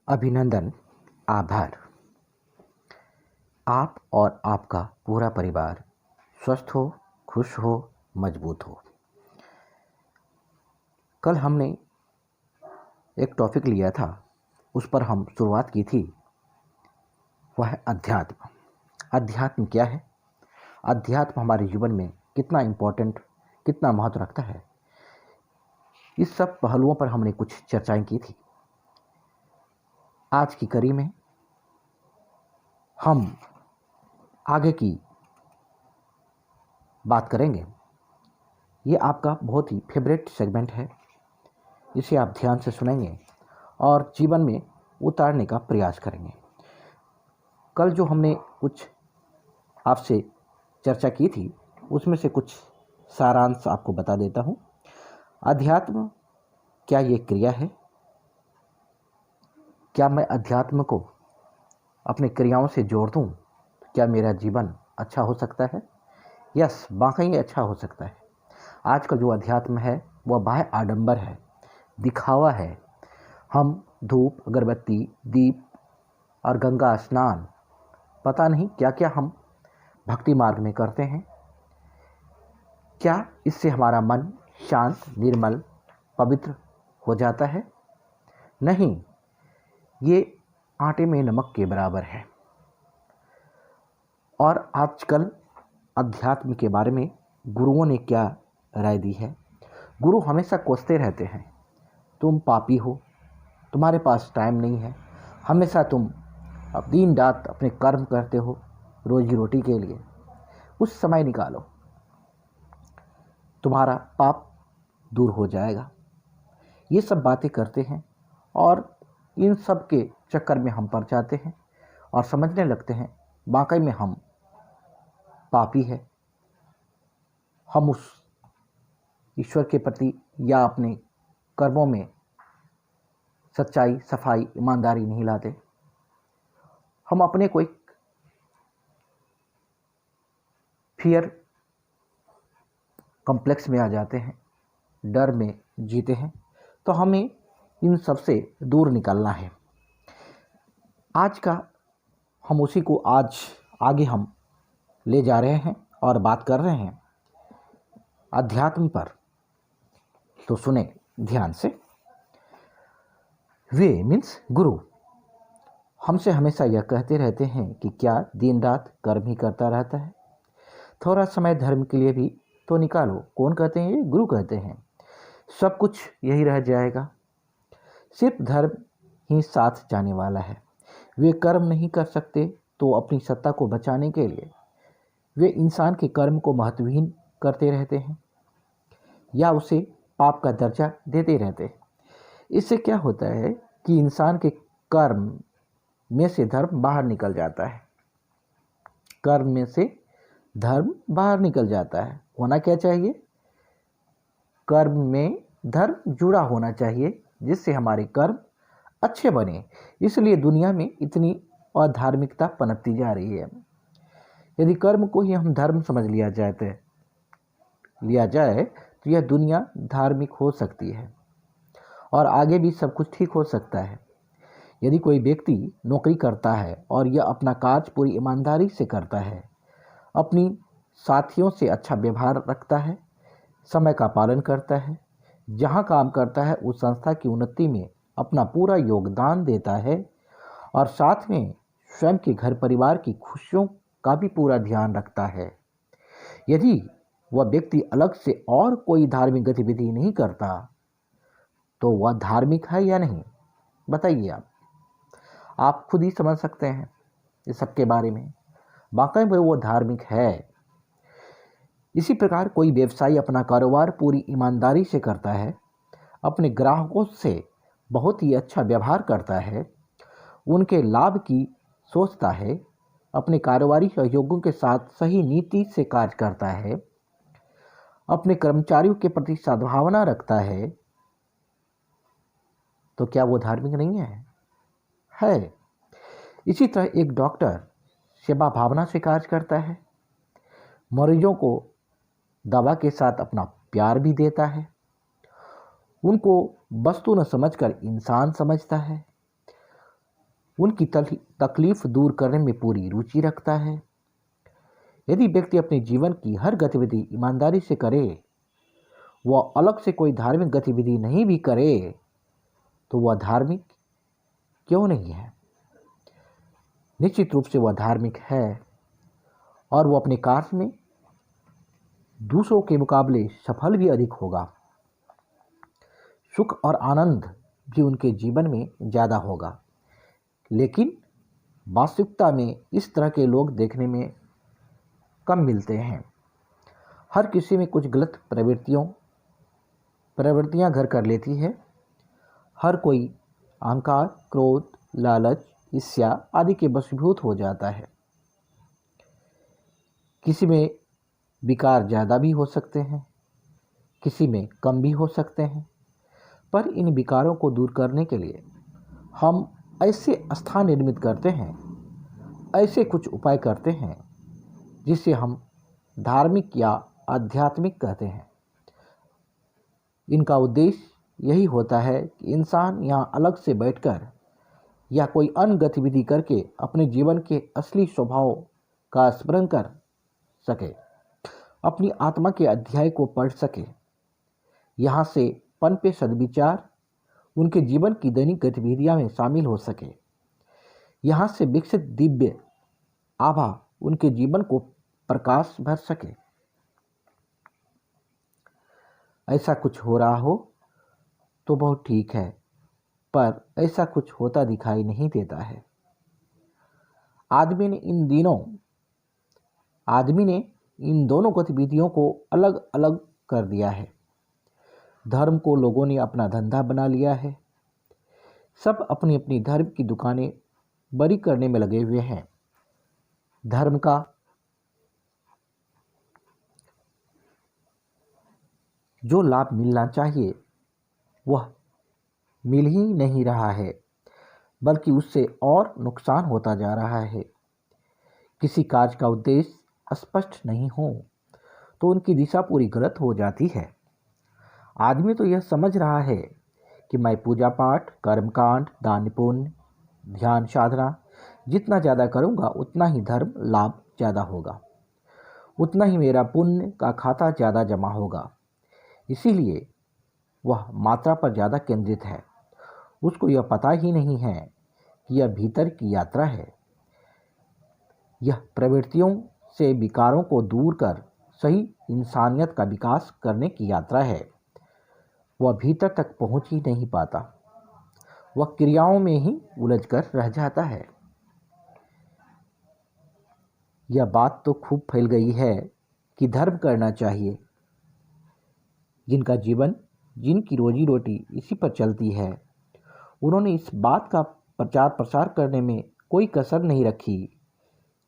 अभिनंदन, आभार। आप और आपका पूरा परिवार स्वस्थ हो, खुश हो, मजबूत हो। कल हमने एक टॉपिक लिया था, उस पर हम शुरुआत की थी, वह है अध्यात्म। अध्यात्म क्या है? अध्यात्म हमारे जीवन में कितना इम्पोर्टेंट, कितना महत्व रखता है, इस सब पहलुओं पर हमने कुछ चर्चाएं की थी। आज की कड़ी में हम आगे की बात करेंगे। ये आपका बहुत ही फेवरेट सेगमेंट है, इसे आप ध्यान से सुनेंगे और जीवन में उतारने का प्रयास करेंगे। कल जो हमने कुछ आपसे चर्चा की थी, उसमें से कुछ सारांश आपको बता देता हूँ। अध्यात्म क्या ये क्रिया है? क्या मैं अध्यात्म को अपनी क्रियाओं से जोड़ दूँ? क्या मेरा जीवन अच्छा हो सकता है? यस, वाकई अच्छा हो सकता है। आज का जो अध्यात्म है वह बाह्य आडंबर है, दिखावा है। हम धूप, अगरबत्ती, दीप और गंगा स्नान, पता नहीं क्या क्या हम भक्ति मार्ग में करते हैं। क्या इससे हमारा मन शांत, निर्मल, पवित्र हो जाता है? नहीं, ये आटे में नमक के बराबर है। और आजकल अध्यात्म के बारे में गुरुओं ने क्या राय दी है? गुरु हमेशा कोसते रहते हैं, तुम पापी हो, तुम्हारे पास टाइम नहीं है, हमेशा तुम अब दिन रात अपने कर्म करते हो रोजी रोटी के लिए, कुछ समय निकालो, तुम्हारा पाप दूर हो जाएगा। ये सब बातें करते हैं और इन सब के चक्कर में हम पड़ जाते हैं और समझने लगते हैं वाकई में हम पापी है। हम उस ईश्वर के प्रति या अपने कर्मों में सच्चाई, सफाई, ईमानदारी नहीं लाते। हम अपने को एक फियर कॉम्प्लेक्स में आ जाते हैं, डर में जीते हैं। तो हमें इन सब से दूर निकलना है। आज का हम उसी को आज आगे हम ले जा रहे हैं और बात कर रहे हैं अध्यात्म पर। तो सुने ध्यान से। वे मीन्स गुरु हमसे हमेशा यह कहते रहते हैं कि क्या दिन रात कर्म ही करता रहता है? थोड़ा समय धर्म के लिए भी तो निकालो। कौन कहते हैं? ये गुरु कहते हैं। सब कुछ यही रह जाएगा, सिर्फ धर्म ही साथ जाने वाला है। वे कर्म नहीं कर सकते तो अपनी सत्ता को बचाने के लिए वे इंसान के कर्म को महत्वहीन करते रहते हैं या उसे पाप का दर्जा देते रहते हैं। इससे क्या होता है कि इंसान के कर्म में से धर्म बाहर निकल जाता है। कर्म में से धर्म बाहर निकल जाता है। होना क्या चाहिए? कर्म में धर्म जुड़ा होना चाहिए, जिससे हमारे कर्म अच्छे बने। इसलिए दुनिया में इतनी अधार्मिकता पनपती जा रही है। यदि कर्म को ही हम धर्म समझ लिया जाए तो यह दुनिया धार्मिक हो सकती है और आगे भी सब कुछ ठीक हो सकता है। यदि कोई व्यक्ति नौकरी करता है और यह अपना कार्य पूरी ईमानदारी से करता है, अपनी साथियों से अच्छा व्यवहार रखता है, समय का पालन करता है, जहाँ काम करता है उस संस्था की उन्नति में अपना पूरा योगदान देता है और साथ में स्वयं के घर परिवार की खुशियों का भी पूरा ध्यान रखता है, यदि वह व्यक्ति अलग से और कोई धार्मिक गतिविधि नहीं करता तो वह धार्मिक है या नहीं? बताइए। आप खुद ही समझ सकते हैं इस सब के बारे में। वाकई में वो धार्मिक है। इसी प्रकार कोई व्यवसायी अपना कारोबार पूरी ईमानदारी से करता है, अपने ग्राहकों से बहुत ही अच्छा व्यवहार करता है, उनके लाभ की सोचता है, अपने कारोबारी सहयोगियों के साथ सही नीति से कार्य करता है, अपने कर्मचारियों के प्रति सद्भावना रखता है, तो क्या वो धार्मिक नहीं है? है। इसी तरह एक डॉक्टर सेवा भावना से कार्य करता है, मरीजों को दवा के साथ अपना प्यार भी देता है, उनको वस्तु न समझकर इंसान समझता है, उनकी तकलीफ दूर करने में पूरी रुचि रखता है। यदि व्यक्ति अपने जीवन की हर गतिविधि ईमानदारी से करे, वह अलग से कोई धार्मिक गतिविधि नहीं भी करे, तो वह धार्मिक क्यों नहीं है? निश्चित रूप से वह धार्मिक है, और वह अपने कार्य में दूसरों के मुकाबले सफल भी अधिक होगा। सुख और आनंद भी उनके जीवन में ज़्यादा होगा। लेकिन वास्तविकता में इस तरह के लोग देखने में कम मिलते हैं। हर किसी में कुछ गलत प्रवृत्तियां घर कर लेती है। हर कोई अहंकार, क्रोध, लालच, ईर्ष्या आदि के वशीभूत हो जाता है। किसी में विकार ज़्यादा भी हो सकते हैं, किसी में कम भी हो सकते हैं। पर इन विकारों को दूर करने के लिए हम ऐसे स्थान निर्मित करते हैं, ऐसे कुछ उपाय करते हैं जिसे हम धार्मिक या आध्यात्मिक कहते हैं। इनका उद्देश्य यही होता है कि इंसान यहाँ अलग से बैठकर या कोई अन्य गतिविधि करके अपने जीवन के असली स्वभाव का स्मरण कर सके, अपनी आत्मा के अध्याय को पढ़ सके। यहाँ से पनपे सद्विचार उनके जीवन की दैनिक गतिविधियां में शामिल हो सके। यहाँ से विकसित दिव्य आभा उनके जीवन को प्रकाश भर सके। ऐसा कुछ हो रहा हो तो बहुत ठीक है, पर ऐसा कुछ होता दिखाई नहीं देता है। आदमी ने इन दोनों गतिविधियों को अलग अलग कर दिया है। धर्म को लोगों ने अपना धंधा बना लिया है। सब अपनी अपनी धर्म की दुकानें बड़ी करने में लगे हुए हैं। धर्म का जो लाभ मिलना चाहिए वह मिल ही नहीं रहा है, बल्कि उससे और नुकसान होता जा रहा है। किसी कार्य का उद्देश्य स्पष्ट नहीं हो तो उनकी दिशा पूरी गलत हो जाती है। आदमी तो यह समझ रहा है कि मैं पूजा पाठ, कर्मकांड, दान पुण्य, ध्यान साधना जितना ज़्यादा करूँगा उतना ही धर्म लाभ ज़्यादा होगा, उतना ही मेरा पुण्य का खाता ज़्यादा जमा होगा। इसीलिए वह मात्रा पर ज़्यादा केंद्रित है। उसको यह पता ही नहीं है कि यह भीतर की यात्रा है। यह प्रवृत्तियों से विकारों को दूर कर सही इंसानियत का विकास करने की यात्रा है। वह भीतर तक पहुंच ही नहीं पाता, वह क्रियाओं में ही उलझकर रह जाता है। यह बात तो खूब फैल गई है कि धर्म करना चाहिए। जिनका जीवन, जिनकी रोजी रोटी इसी पर चलती है, उन्होंने इस बात का प्रचार प्रसार करने में कोई कसर नहीं रखी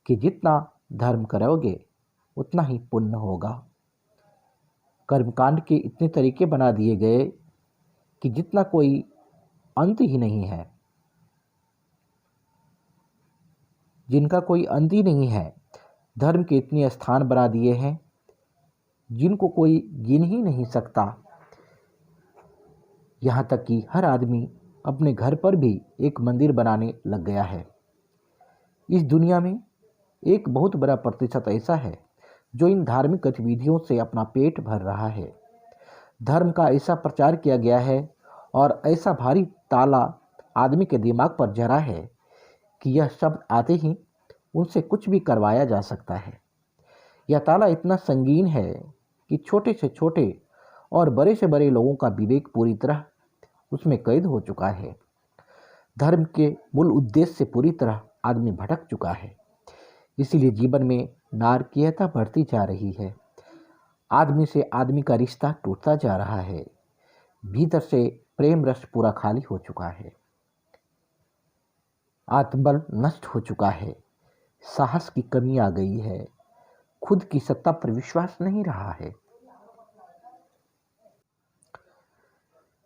कि जितना धर्म करोगे उतना ही पुण्य होगा। कर्मकांड के इतने तरीके बना दिए गए कि जितना कोई अंत ही नहीं है, जिनका कोई अंत ही नहीं है। धर्म के इतने स्थान बना दिए हैं जिनको कोई गिन ही नहीं सकता। यहाँ तक कि हर आदमी अपने घर पर भी एक मंदिर बनाने लग गया है। इस दुनिया में एक बहुत बड़ा प्रतिशत ऐसा है जो इन धार्मिक गतिविधियों से अपना पेट भर रहा है। धर्म का ऐसा प्रचार किया गया है और ऐसा भारी ताला आदमी के दिमाग पर जड़ा है कि यह शब्द आते ही उनसे कुछ भी करवाया जा सकता है। यह ताला इतना संगीन है कि छोटे से छोटे और बड़े से बड़े लोगों का विवेक पूरी तरह उसमें कैद हो चुका है। धर्म के मूल उद्देश्य से पूरी तरह आदमी भटक चुका है। इसीलिए जीवन में नारकीयता बढ़ती जा रही है। आदमी से आदमी का रिश्ता टूटता जा रहा है। भीतर से प्रेम रस पूरा खाली हो चुका है। आत्मबल नष्ट हो चुका है। साहस की कमी आ गई है। खुद की सत्ता पर विश्वास नहीं रहा है।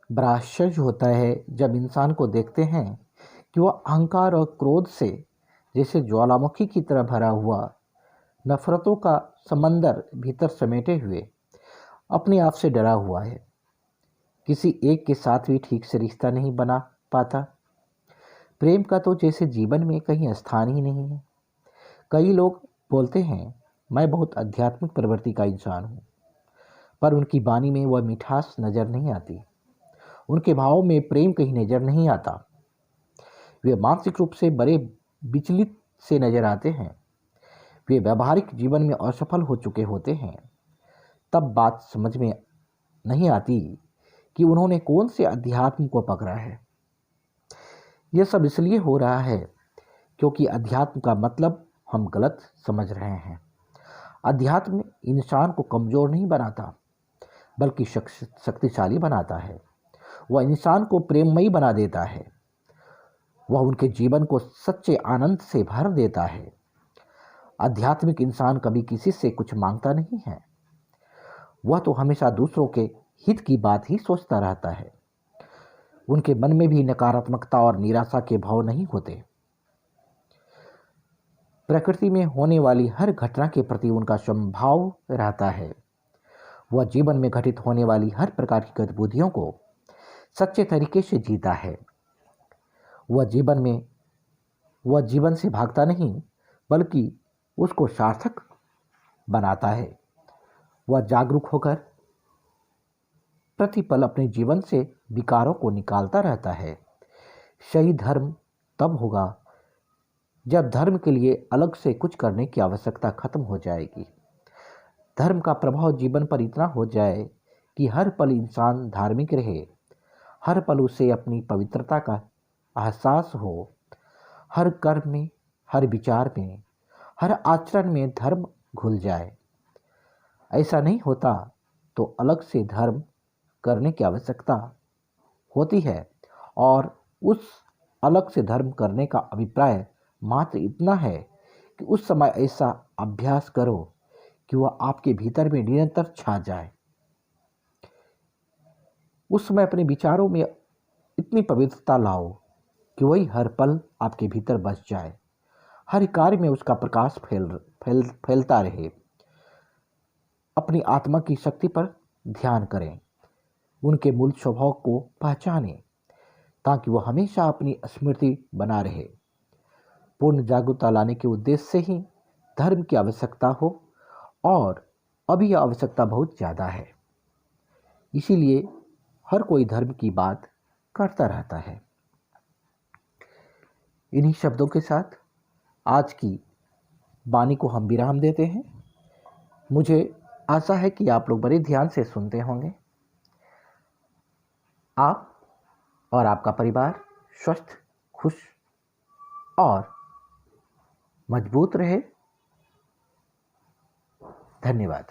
बड़ा आश्चर्य होता है जब इंसान को देखते हैं कि वह अहंकार और क्रोध से जैसे ज्वालामुखी की तरह भरा हुआ, नफरतों का समंदर भीतर समेटे हुए अपने आप से डरा हुआ है। किसी एक के साथ भी ठीक से रिश्ता नहीं बना पाता। प्रेम का तो जैसे जीवन में कहीं स्थान ही नहीं है। कई लोग बोलते हैं मैं बहुत आध्यात्मिक प्रवृत्ति का इंसान हूँ, पर उनकी वाणी में वह मिठास नजर नहीं आती, उनके भावों में प्रेम कहीं नजर नहीं आता। वे मानसिक रूप से बड़े विचलित से नजर आते हैं, वे व्यावहारिक जीवन में असफल हो चुके होते हैं। तब बात समझ में नहीं आती कि उन्होंने कौन से अध्यात्म को पकड़ा है। यह सब इसलिए हो रहा है क्योंकि अध्यात्म का मतलब हम गलत समझ रहे हैं। अध्यात्म इंसान को कमजोर नहीं बनाता, बल्कि शक्तिशाली बनाता है। वह इंसान को प्रेममयी बना देता है, वह उनके जीवन को सच्चे आनंद से भर देता है। आध्यात्मिक इंसान कभी किसी से कुछ मांगता नहीं है, वह तो हमेशा दूसरों के हित की बात ही सोचता रहता है। उनके मन में भी नकारात्मकता और निराशा के भाव नहीं होते। प्रकृति में होने वाली हर घटना के प्रति उनका समभाव रहता है। वह जीवन में घटित होने वाली हर प्रकार की गतिविधियों को सच्चे तरीके से जीता है। वह जीवन से भागता नहीं, बल्कि उसको सार्थक बनाता है। वह जागरूक होकर प्रतिपल अपने जीवन से विकारों को निकालता रहता है। सही धर्म तब होगा जब धर्म के लिए अलग से कुछ करने की आवश्यकता खत्म हो जाएगी। धर्म का प्रभाव जीवन पर इतना हो जाए कि हर पल इंसान धार्मिक रहे, हर पल उसे अपनी पवित्रता का एहसास हो। हर कर्म में, हर विचार में, हर आचरण में धर्म घुल जाए। ऐसा नहीं होता तो अलग से धर्म करने की आवश्यकता होती है, और उस अलग से धर्म करने का अभिप्राय मात्र इतना है कि उस समय ऐसा अभ्यास करो कि वह आपके भीतर में निरंतर छा जाए। उस समय अपने विचारों में इतनी पवित्रता लाओ कि वही हर पल आपके भीतर बस जाए, हर कार्य में उसका प्रकाश फैलता रहे। अपनी आत्मा की शक्ति पर ध्यान करें, उनके मूल स्वभाव को पहचानें, ताकि वह हमेशा अपनी स्मृति बना रहे। पूर्ण जागरूकता लाने के उद्देश्य से ही धर्म की आवश्यकता हो, और अभी यह आवश्यकता बहुत ज़्यादा है। इसीलिए हर कोई धर्म की बात करता रहता है। इन्हीं शब्दों के साथ आज की वाणी को हम विराम देते हैं। मुझे आशा है कि आप लोग बड़े ध्यान से सुनते होंगे। आप और आपका परिवार स्वस्थ, खुश और मजबूत रहे। धन्यवाद।